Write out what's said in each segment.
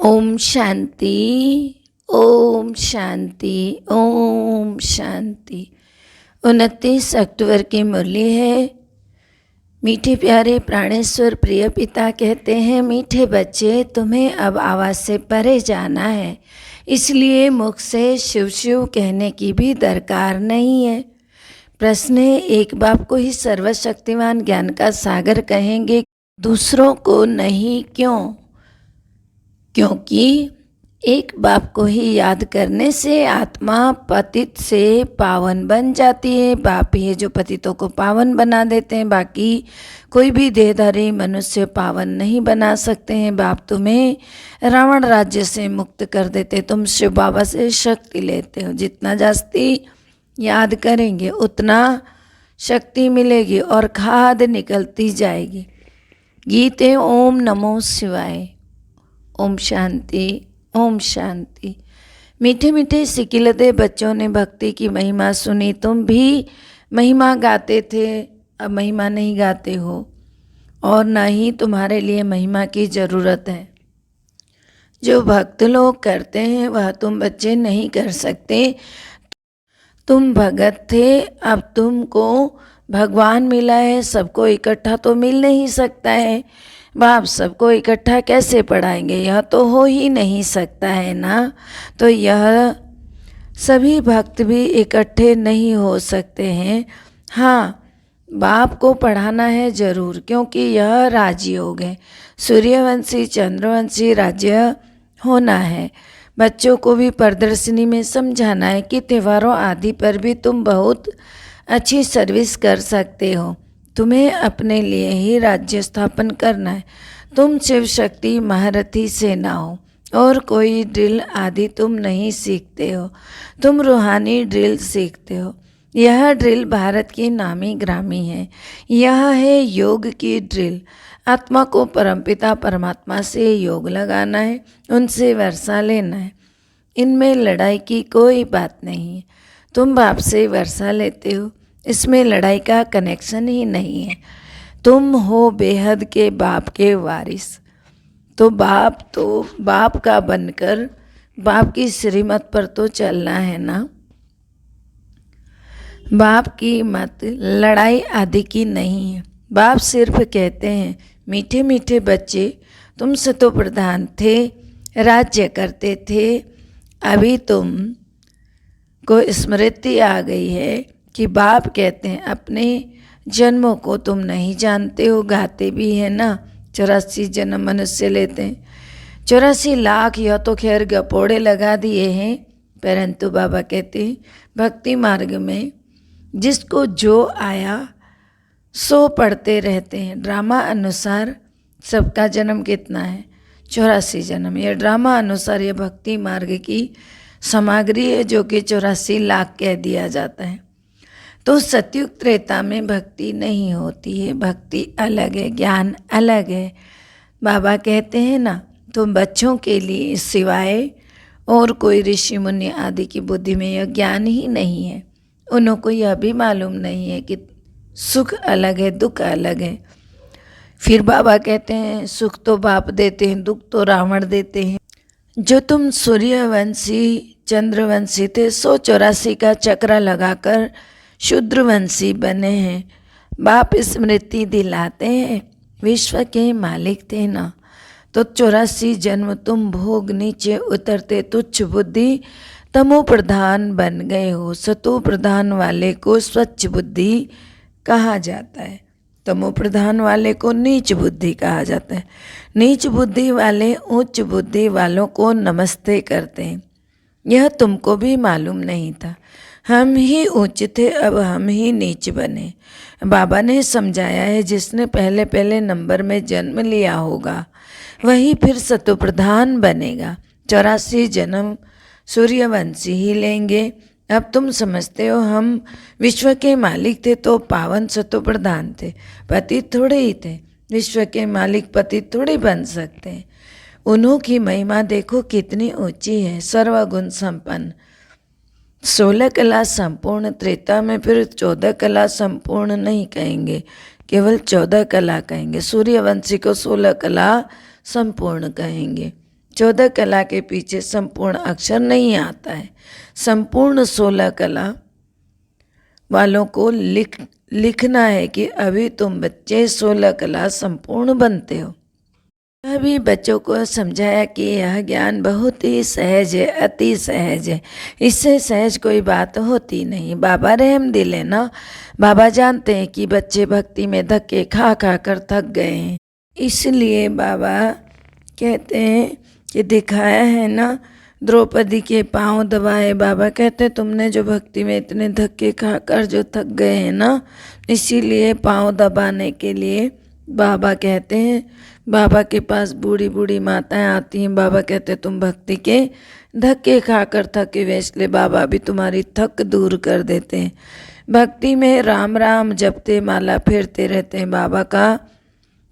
ओम शांति, ओम शांति, ओम शांति। 29 अक्टूबर की मुरली है। मीठे प्यारे प्राणेश्वर प्रिय पिता कहते हैं, मीठे बच्चे तुम्हें अब आवाज़ से परे जाना है, इसलिए मुख से शिव शिव कहने की भी दरकार नहीं है। प्रश्न है, एक बाप को ही सर्वशक्तिमान ज्ञान का सागर कहेंगे, दूसरों को नहीं, क्यों? क्योंकि एक बाप को ही याद करने से आत्मा पतित से पावन बन जाती है। बाप ही है जो पतितों को पावन बना देते हैं, बाकी कोई भी देहधारी मनुष्य पावन नहीं बना सकते हैं। बाप तुम्हें रावण राज्य से मुक्त कर देते, तुम शिव बाबा से शक्ति लेते हो। जितना जास्ती याद करेंगे उतना शक्ति मिलेगी और खाद निकलती जाएगी। गीत है ओम नमो शिवाय। ओम शांति, ओम शांति। मीठे मीठे सिकिलते बच्चों ने भक्ति की महिमा सुनी। तुम भी महिमा गाते थे, अब महिमा नहीं गाते हो और ना ही तुम्हारे लिए महिमा की ज़रूरत है। जो भक्त लोग करते हैं वह तुम बच्चे नहीं कर सकते। तुम भगत थे, अब तुमको भगवान मिला है। सबको इकट्ठा तो मिल नहीं सकता है। बाप सबको इकट्ठा कैसे पढ़ाएंगे? यह तो हो ही नहीं सकता है ना। तो यह सभी भक्त भी इकट्ठे नहीं हो सकते हैं। हाँ, बाप को पढ़ाना है ज़रूर, क्योंकि यह राजयोग है। सूर्यवंशी चंद्रवंशी राज्य होना है। बच्चों को भी प्रदर्शनी में समझाना है कि त्योहारों आदि पर भी तुम बहुत अच्छी सर्विस कर सकते हो। तुम्हें अपने लिए ही राज्य स्थापन करना है। तुम शिव शक्ति महारथी सेना हो और कोई ड्रिल आदि तुम नहीं सीखते हो, तुम रूहानी ड्रिल सीखते हो। यह ड्रिल भारत की नामी ग्रामी है। यह है योग की ड्रिल। आत्मा को परमपिता परमात्मा से योग लगाना है, उनसे वर्षा लेना है। इनमें लड़ाई की कोई बात नहीं है। तुम बाप से वर्षा लेते हो, इसमें लड़ाई का कनेक्शन ही नहीं है। तुम हो बेहद के बाप के वारिस, तो बाप का बनकर बाप की श्रीमत पर तो चलना है ना। बाप की मत लड़ाई आदि की नहीं है। बाप सिर्फ कहते हैं, मीठे मीठे बच्चे तुम सतो प्रधान थे, राज्य करते थे। अभी तुम को स्मृति आ गई है कि बाप कहते हैं अपने जन्मों को तुम नहीं जानते हो। गाते भी है ना, 84 जन्म मनुष्य लेते हैं। 84 लाख या तो खैर गपोड़े लगा दिए हैं, परंतु बाबा कहते हैं भक्ति मार्ग में जिसको जो आया सो पढ़ते रहते हैं। ड्रामा अनुसार सबका जन्म कितना है? 84 जन्म। यह ड्रामा अनुसार यह भक्ति मार्ग की सामग्री है, जो कि 84 लाख कह दिया जाता है। तो सतयुग त्रेता में भक्ति नहीं होती है। भक्ति अलग है, ज्ञान अलग है। बाबा कहते हैं ना, तुम बच्चों के लिए सिवाय और कोई ऋषि मुनि आदि की बुद्धि में यह ज्ञान ही नहीं है। उन्हों को यह भी मालूम नहीं है कि सुख अलग है, दुख अलग है। फिर बाबा कहते हैं सुख तो बाप देते हैं, दुख तो रावण देते हैं। जो तुम सूर्यवंशी चंद्रवंशी थे, 184 का चक्र लगाकर शूद्रवंशी बने हैं। बाप स्मृति दिलाते हैं, विश्व के मालिक थे ना। तो 84 जन्म तुम भोग नीचे उतरते तुच्छ बुद्धि तमो प्रधान बन गए हो। सतो प्रधान वाले को स्वच्छ बुद्धि कहा जाता है, तमो प्रधान वाले को नीच बुद्धि कहा जाता है। नीच बुद्धि वाले उच्च बुद्धि वालों को नमस्ते करते हैं। यह तुमको भी मालूम नहीं था। हम ही उच्च थे, अब हम ही नीच बने। बाबा ने समझाया है, जिसने पहले पहले नंबर में जन्म लिया होगा वही फिर सतो प्रधान बनेगा। 84 जन्म सूर्यवंशी ही लेंगे। अब तुम समझते हो हम विश्व के मालिक थे तो पावन सतो प्रधान थे, पतित थोड़े ही थे। विश्व के मालिक पतित थोड़े बन सकते हैं। उन्हों की महिमा देखो कितनी ऊंची है, सर्वगुण संपन्न। 16 कला संपूर्ण। त्रेता में फिर 14 कला संपूर्ण नहीं कहेंगे, केवल 14 कला कहेंगे। सूर्यवंशी को 16 कला संपूर्ण कहेंगे। 14 कला के पीछे संपूर्ण अक्षर नहीं आता है। संपूर्ण 16 कला वालों को लिखना है कि अभी तुम बच्चे 16 कला संपूर्ण बनते हो। अभी बच्चों को समझाया कि यह ज्ञान बहुत ही सहज है, अति सहज है, इससे सहज कोई बात होती नहीं। बाबा रहम दिल है ना, बाबा जानते हैं कि बच्चे भक्ति में धक्के खा खा कर थक गए हैं, इसलिए बाबा कहते हैं कि दिखाया है ना द्रौपदी के पांव दबाए। बाबा कहते हैं तुमने जो भक्ति में इतने धक्के खाकर जो थक गए हैं ना, इसीलिए पांव दबाने के लिए बाबा कहते हैं। बाबा के पास बूढ़ी बूढ़ी माताएं आती हैं, बाबा कहते हैं तुम भक्ति के धक्के खाकर थके हुए, इसलिए बाबा भी तुम्हारी थक दूर कर देते हैं। भक्ति में राम राम जपते माला फेरते रहते हैं। बाबा का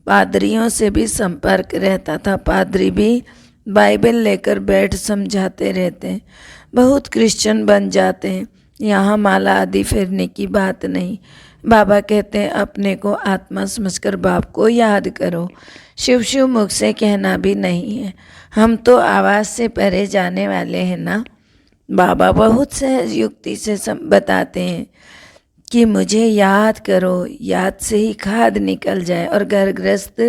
पादरियों से भी संपर्क रहता था, पादरी भी बाइबल लेकर बैठ समझाते रहते हैं। बहुत क्रिश्चियन बन जाते हैं, यहाँ माला आदि फेरने की बात नहीं। बाबा कहते हैं अपने को आत्मा समझकर बाप को याद करो। शिव शिव मुख से कहना भी नहीं है, हम तो आवाज़ से परे जाने वाले हैं ना। बाबा बहुत सहज युक्ति से बताते हैं कि मुझे याद करो, याद से ही खाद निकल जाए। और गृहस्थ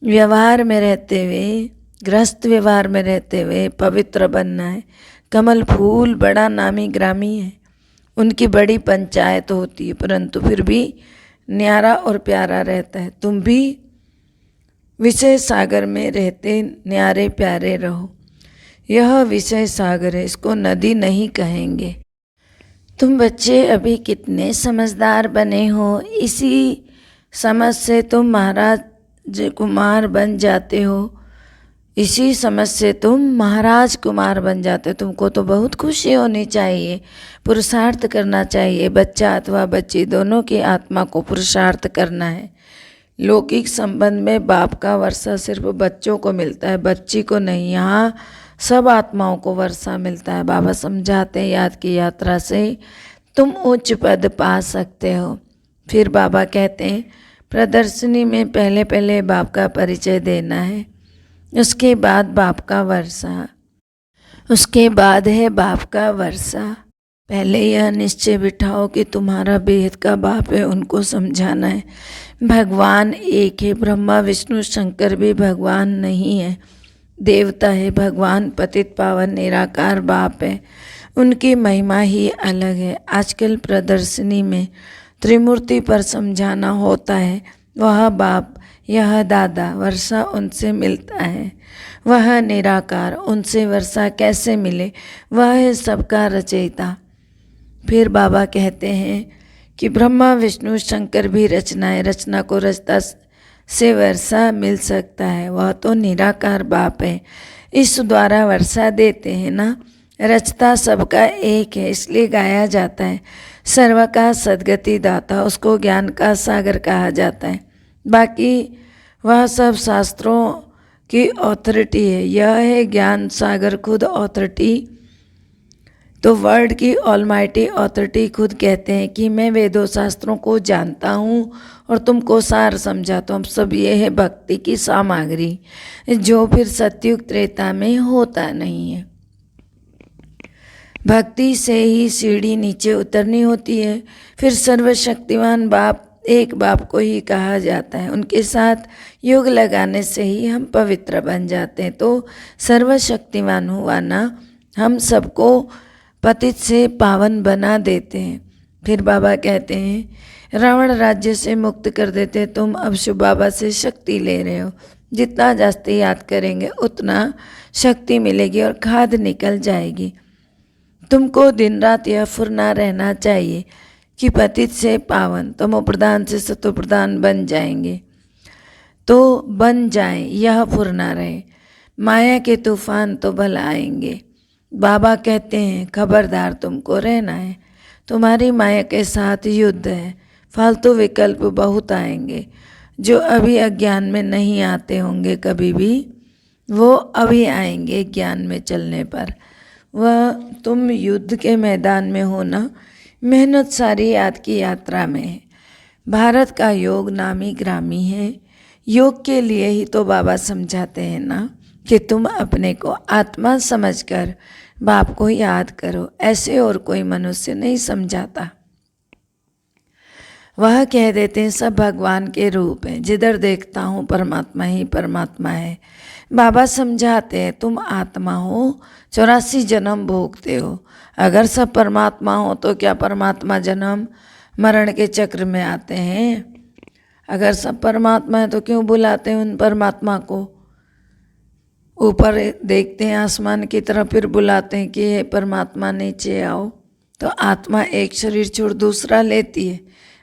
व्यवहार में रहते हुए, गृहस्थ व्यवहार में रहते हुए पवित्र बनना है। कमल फूल बड़ा नामी ग्रामी है, उनकी बड़ी पंचायत होती है, परंतु फिर भी न्यारा और प्यारा रहता है। तुम भी विषय सागर में रहते न्यारे प्यारे रहो। यह विषय सागर है, इसको नदी नहीं कहेंगे। तुम बच्चे अभी कितने समझदार बने हो, इसी समझ से तुम महाराज कुमार बन जाते हो, इसी समझ से तुम महाराज कुमार बन जाते हो। तुमको तो बहुत खुशी होनी चाहिए, पुरुषार्थ करना चाहिए। बच्चा अथवा बच्ची दोनों की आत्मा को पुरुषार्थ करना है। लौकिक संबंध में बाप का वर्षा सिर्फ बच्चों को मिलता है, बच्ची को नहीं। यहाँ सब आत्माओं को वर्षा मिलता है। बाबा समझाते हैं याद की यात्रा से तुम उच्च पद पा सकते हो। फिर बाबा कहते हैं प्रदर्शनी में पहले पहले बाप का परिचय देना है, उसके बाद बाप का वर्षा, उसके बाद है बाप का वर्षा। पहले यह निश्चय बिठाओ कि तुम्हारा बेहद का बाप है, उनको समझाना है। भगवान एक है, ब्रह्मा विष्णु शंकर भी भगवान नहीं है, देवता है। भगवान पतित पावन निराकार बाप है, उनकी महिमा ही अलग है। आजकल प्रदर्शनी में त्रिमूर्ति पर समझाना होता है। वह बाप, यह दादा, वर्षा उनसे मिलता है। वह निराकार, उनसे वर्षा कैसे मिले? वह है सबका रचयिता। फिर बाबा कहते हैं कि ब्रह्मा विष्णु शंकर भी रचना है, रचना को रचता से वर्षा मिल सकता है। वह तो निराकार बाप है, इस द्वारा वर्षा देते हैं ना। रचता सबका एक है, इसलिए गाया जाता है सर्व का सद्गति दाता, उसको ज्ञान का सागर कहा जाता है। बाकी वह सब शास्त्रों की ऑथोरिटी है, यह है ज्ञान सागर खुद ऑथोरिटी। तो वर्ड की ऑलमाइटी ऑथोरिटी खुद कहते हैं कि मैं वेदों शास्त्रों को जानता हूँ और तुमको सार समझाता हूँ। सब ये है भक्ति की सामग्री, जो फिर सतयुग त्रेता में होता नहीं है। भक्ति से ही सीढ़ी नीचे उतरनी होती है। फिर सर्वशक्तिमान बाप, एक बाप को ही कहा जाता है, उनके साथ योग लगाने से ही हम पवित्र बन जाते हैं। तो सर्वशक्तिमान हुआ ना, हम सबको पतित से पावन बना देते हैं। फिर बाबा कहते हैं रावण राज्य से मुक्त कर देते, तुम अब शिव बाबा से शक्ति ले रहे हो। जितना जास्ती याद करेंगे उतना शक्ति मिलेगी और खाद निकल जाएगी। तुमको दिन रात यह फुरना रहना चाहिए कि पतित से पावन, तमो प्रधान से सतो प्रधान बन जाएंगे। तो बन जाएं, यह फुरना रहे। माया के तूफान तो भला आएंगे। बाबा कहते हैं खबरदार, तुमको रहना है, तुम्हारी माया के साथ युद्ध है। फालतू विकल्प बहुत आएंगे, जो अभी अज्ञान में नहीं आते होंगे कभी भी, वो अभी आएंगे ज्ञान में चलने पर। वह तुम युद्ध के मैदान में हो ना, मेहनत सारी याद की यात्रा में है। भारत का योग नामी ग्रामी है, योग के लिए ही तो बाबा समझाते हैं ना। कि तुम अपने को आत्मा समझकर बाप को याद करो। ऐसे और कोई मनुष्य नहीं समझाता। वह कह देते हैं सब भगवान के रूप हैं, जिधर देखता हूँ परमात्मा ही परमात्मा है। बाबा समझाते हैं तुम आत्मा हो, 84 जन्म भोगते हो। अगर सब परमात्मा हो तो क्या परमात्मा जन्म मरण के चक्र में आते हैं? अगर सब परमात्मा है तो क्यों बुलाते हैं उन परमात्मा को? ऊपर देखते हैं आसमान की तरफ, फिर बुलाते हैं कि ये परमात्मा नीचे आओ। तो आत्मा एक शरीर छोड़ दूसरा लेती है।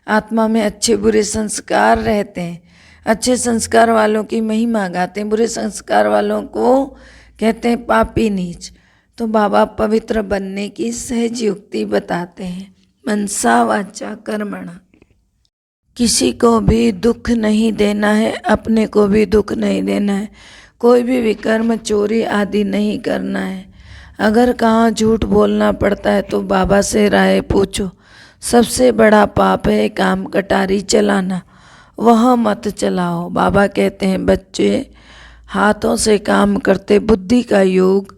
आत्मा में अच्छे बुरे संस्कार रहते हैं। अच्छे संस्कार वालों की महिमा गाते हैं, बुरे संस्कार वालों को कहते हैं पापी नीच। तो बाबा पवित्र बनने की सहज युक्ति बताते हैं, मनसा वाचा कर्मणा। किसी को भी दुख नहीं देना है, अपने को भी दुख नहीं देना है। कोई भी विकर्म चोरी आदि नहीं करना है। अगर कहाँ झूठ बोलना पड़ता है तो बाबा से राय पूछो। सबसे बड़ा पाप है काम कटारी चलाना, वह मत चलाओ। बाबा कहते हैं बच्चे हाथों से काम करते, बुद्धि का योग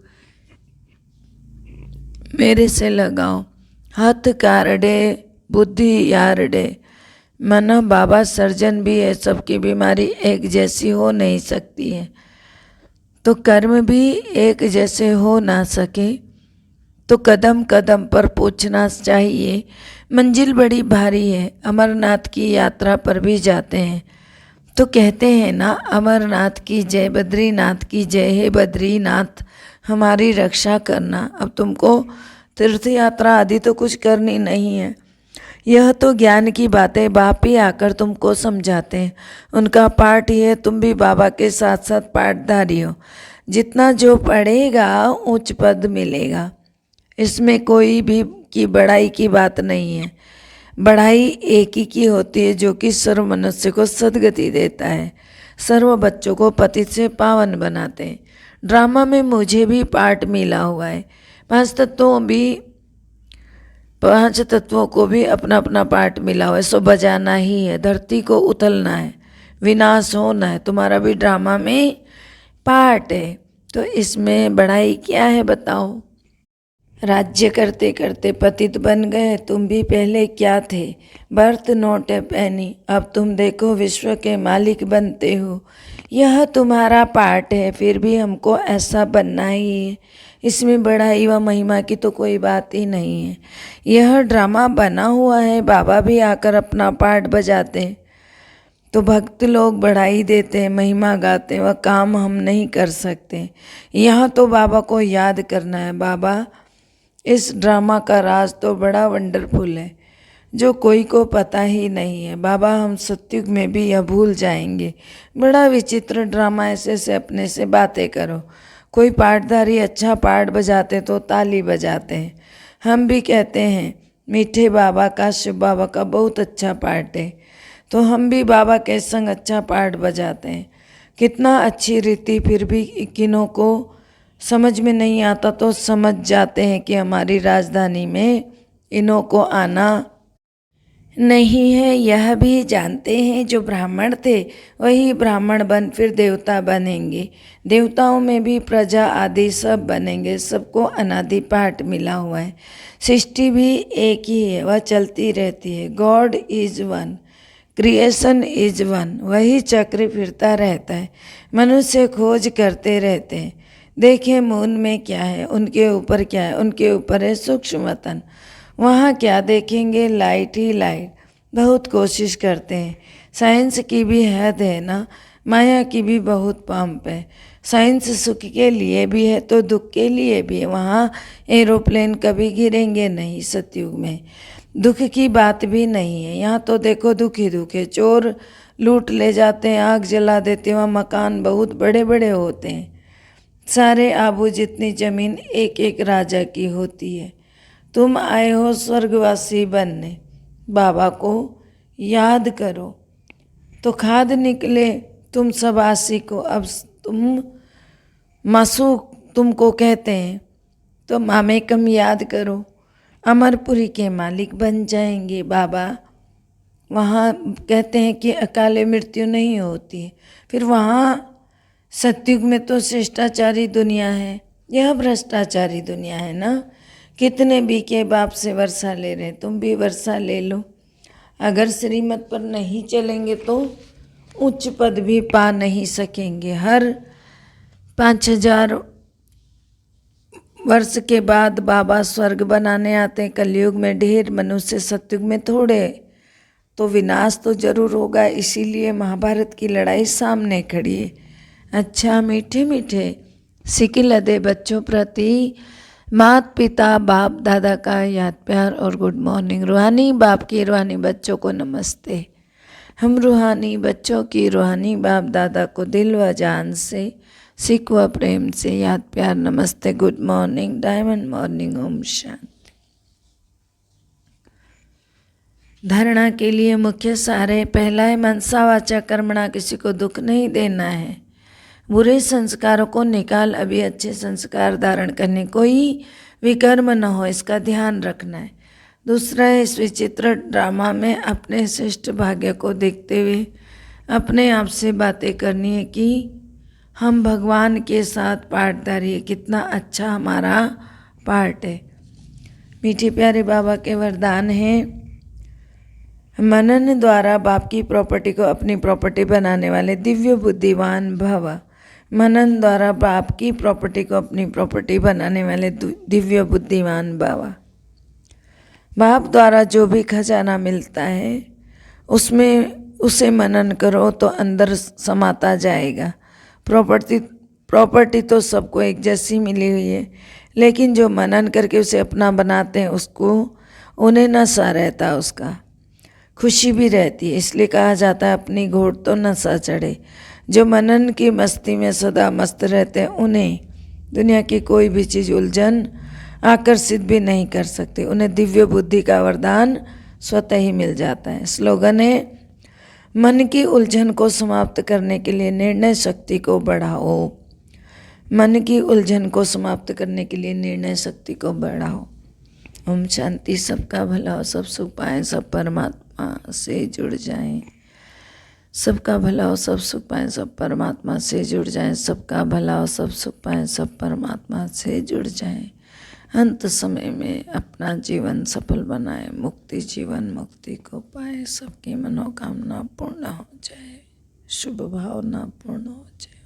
मेरे से लगाओ। हाथ कारडे बुद्धि यारडे। माना बाबा सर्जन भी है, सबकी बीमारी एक जैसी हो नहीं सकती है, तो कर्म भी एक जैसे हो ना सके तो कदम कदम पर पूछना चाहिए। मंजिल बड़ी भारी है। अमरनाथ की यात्रा पर भी जाते हैं तो कहते हैं ना, अमरनाथ की जय, बद्रीनाथ की जय। हे बद्रीनाथ हमारी रक्षा करना। अब तुमको तीर्थ यात्रा आदि तो कुछ करनी नहीं है, यह तो ज्ञान की बातें बाप ही आकर तुमको समझाते हैं। उनका पाठ ही है, तुम भी बाबा के साथ साथ पाठधारी हो। जितना जो पढ़ेगा उच्च पद मिलेगा, इसमें कोई भी की बड़ाई की बात नहीं है। बढ़ाई एक ही की होती है जो कि सर्व मनुष्य को सद्गति देता है, सर्व बच्चों को पतित से पावन बनाते हैं। ड्रामा में मुझे भी पार्ट मिला हुआ है। पांच तत्वों को भी अपना अपना पार्ट मिला हुआ है। सो बजाना ही है, धरती को उथलना है, विनाश होना है। तुम्हारा भी ड्रामा में पार्ट है, तो इसमें बढ़ाई क्या है बताओ? राज्य करते करते पतित बन गए। तुम भी पहले क्या थे? बर्थ नॉट ए पेनी। अब तुम देखो विश्व के मालिक बनते हो। यह तुम्हारा पार्ट है, फिर भी हमको ऐसा बनना ही है। इसमें बढ़ाई व महिमा की तो कोई बात ही नहीं है। यह ड्रामा बना हुआ है। बाबा भी आकर अपना पार्ट बजाते हैं तो भक्त लोग बढ़ाई देते हैं, महिमा गाते हैं। वह काम हम नहीं कर सकते। यहाँ तो बाबा को याद करना है। बाबा इस ड्रामा का राज तो बड़ा वंडरफुल है जो कोई को पता ही नहीं है। बाबा हम सत्युग में भी यह भूल जाएंगे। बड़ा विचित्र ड्रामा। ऐसे से अपने से बातें करो। कोई पाठधारी अच्छा पाठ बजाते तो ताली बजाते हैं। हम भी कहते हैं मीठे बाबा का, शिव बाबा का बहुत अच्छा पाठ है, तो हम भी बाबा के संग अच्छा पाठ बजाते हैं। कितना अच्छी रीति, फिर भी किन्हों को समझ में नहीं आता तो समझ जाते हैं कि हमारी राजधानी में इन्हों को आना नहीं है। यह भी जानते हैं जो ब्राह्मण थे वही ब्राह्मण बन फिर देवता बनेंगे। देवताओं में भी प्रजा आदि सब बनेंगे। सबको अनादि पाठ मिला हुआ है। सृष्टि भी एक ही है, वह चलती रहती है। God is one, creation is one. वही चक्र फिरता रहता है। मनुष्य खोज करते रहते हैं। देखें मून में क्या है, उनके ऊपर क्या है, उनके ऊपर है सूक्ष्म तन। वहाँ क्या देखेंगे? लाइट ही लाइट। बहुत कोशिश करते हैं। साइंस की भी हद है ना, माया की भी बहुत पंप है। साइंस सुख के लिए भी है तो दुख के लिए भी है। वहाँ एरोप्लेन कभी गिरेंगे नहीं। सतयुग में दुख की बात भी नहीं है। यहाँ तो देखो दुख ही दुख है। चोर लूट ले जाते हैं, आग जला देते हैं। वहाँ मकान बहुत बड़े बड़े होते हैं। सारे आबू जितनी जमीन एक एक राजा की होती है। तुम आए हो स्वर्गवासी बनने, बाबा को याद करो तो खाद निकले तुम सब आसी को। अब तुम मासू तुमको कहते हैं तो मामे कम याद करो, अमरपुरी के मालिक बन जाएंगे। बाबा वहाँ कहते हैं कि अकाले मृत्यु नहीं होती है। फिर वहाँ सतयुग में तो शिष्टाचारी दुनिया है, यह भ्रष्टाचारी दुनिया है ना। कितने भी के बाप से वर्षा ले रहे, तुम भी वर्षा ले लो। अगर श्रीमत पर नहीं चलेंगे तो उच्च पद भी पा नहीं सकेंगे। हर 5000 वर्ष के बाद बाबा स्वर्ग बनाने आते हैं। कलयुग में ढेर मनुष्य, सतयुग में थोड़े, तो विनाश तो जरूर होगा। इसीलिए महाभारत की लड़ाई सामने खड़ी है। अच्छा, मीठे मीठे सिकिल अदे बच्चों प्रति माता पिता बाप दादा का याद प्यार और गुड मॉर्निंग। रूहानी बाप की रूहानी बच्चों को नमस्ते। हम रूहानी बच्चों की रूहानी बाप दादा को दिल व जान से, सिख व प्रेम से याद प्यार नमस्ते, good morning, diamond morning, Om Shanti. धारणा के लिए मुख्य सार है। पहला है मनसा वाचा कर्मणा, किसी को दुख नहीं देना है। बुरे संस्कारों को निकाल, अभी अच्छे संस्कार धारण करने, कोई विकर्म न हो, इसका ध्यान रखना है। दूसरा है इस विचित्र ड्रामा में अपने श्रेष्ठ भाग्य को देखते हुए अपने आप से बातें करनी है कि हम भगवान के साथ पार्टदारी है, कितना अच्छा हमारा पार्ट है। मीठे प्यारे बाबा के वरदान हैं, मनन द्वारा बाप की प्रॉपर्टी को अपनी प्रॉपर्टी बनाने वाले दिव्य बुद्धिमान भव। मनन द्वारा बाप की प्रॉपर्टी को अपनी प्रॉपर्टी बनाने वाले दिव्य बुद्धिमान बाबा। बाप द्वारा जो भी खजाना मिलता है उसमें उसे मनन करो तो अंदर समाता जाएगा। प्रॉपर्टी तो सबको एक जैसी मिली हुई है, लेकिन जो मनन करके उसे अपना बनाते हैं उसको, उन्हें नशा रहता है, उसका खुशी भी रहती है। इसलिए कहा जाता है अपनी घोड़ तो नशा चढ़े। जो मनन की मस्ती में सदा मस्त रहते हैं उन्हें दुनिया की कोई भी चीज़ उलझन आकर्षित भी नहीं कर सकती। उन्हें दिव्य बुद्धि का वरदान स्वतः ही मिल जाता है। स्लोगन है, मन की उलझन को समाप्त करने के लिए निर्णय शक्ति को बढ़ाओ। मन की उलझन को समाप्त करने के लिए निर्णय शक्ति को बढ़ाओ। ओम शांति। सबका भला हो, सब सुख पाएं, सब परमात्मा से जुड़ जाएं। सबका भला हो, सब सुख पाएं, सब परमात्मा से जुड़ जाएं। सबका भला हो, सब सुख पाएं, सब परमात्मा से जुड़ जाएं। अंत समय में अपना जीवन सफल बनाए, मुक्ति जीवन मुक्ति को पाए, सबकी मनोकामना पूर्ण हो जाए, शुभ भावना पूर्ण हो जाए।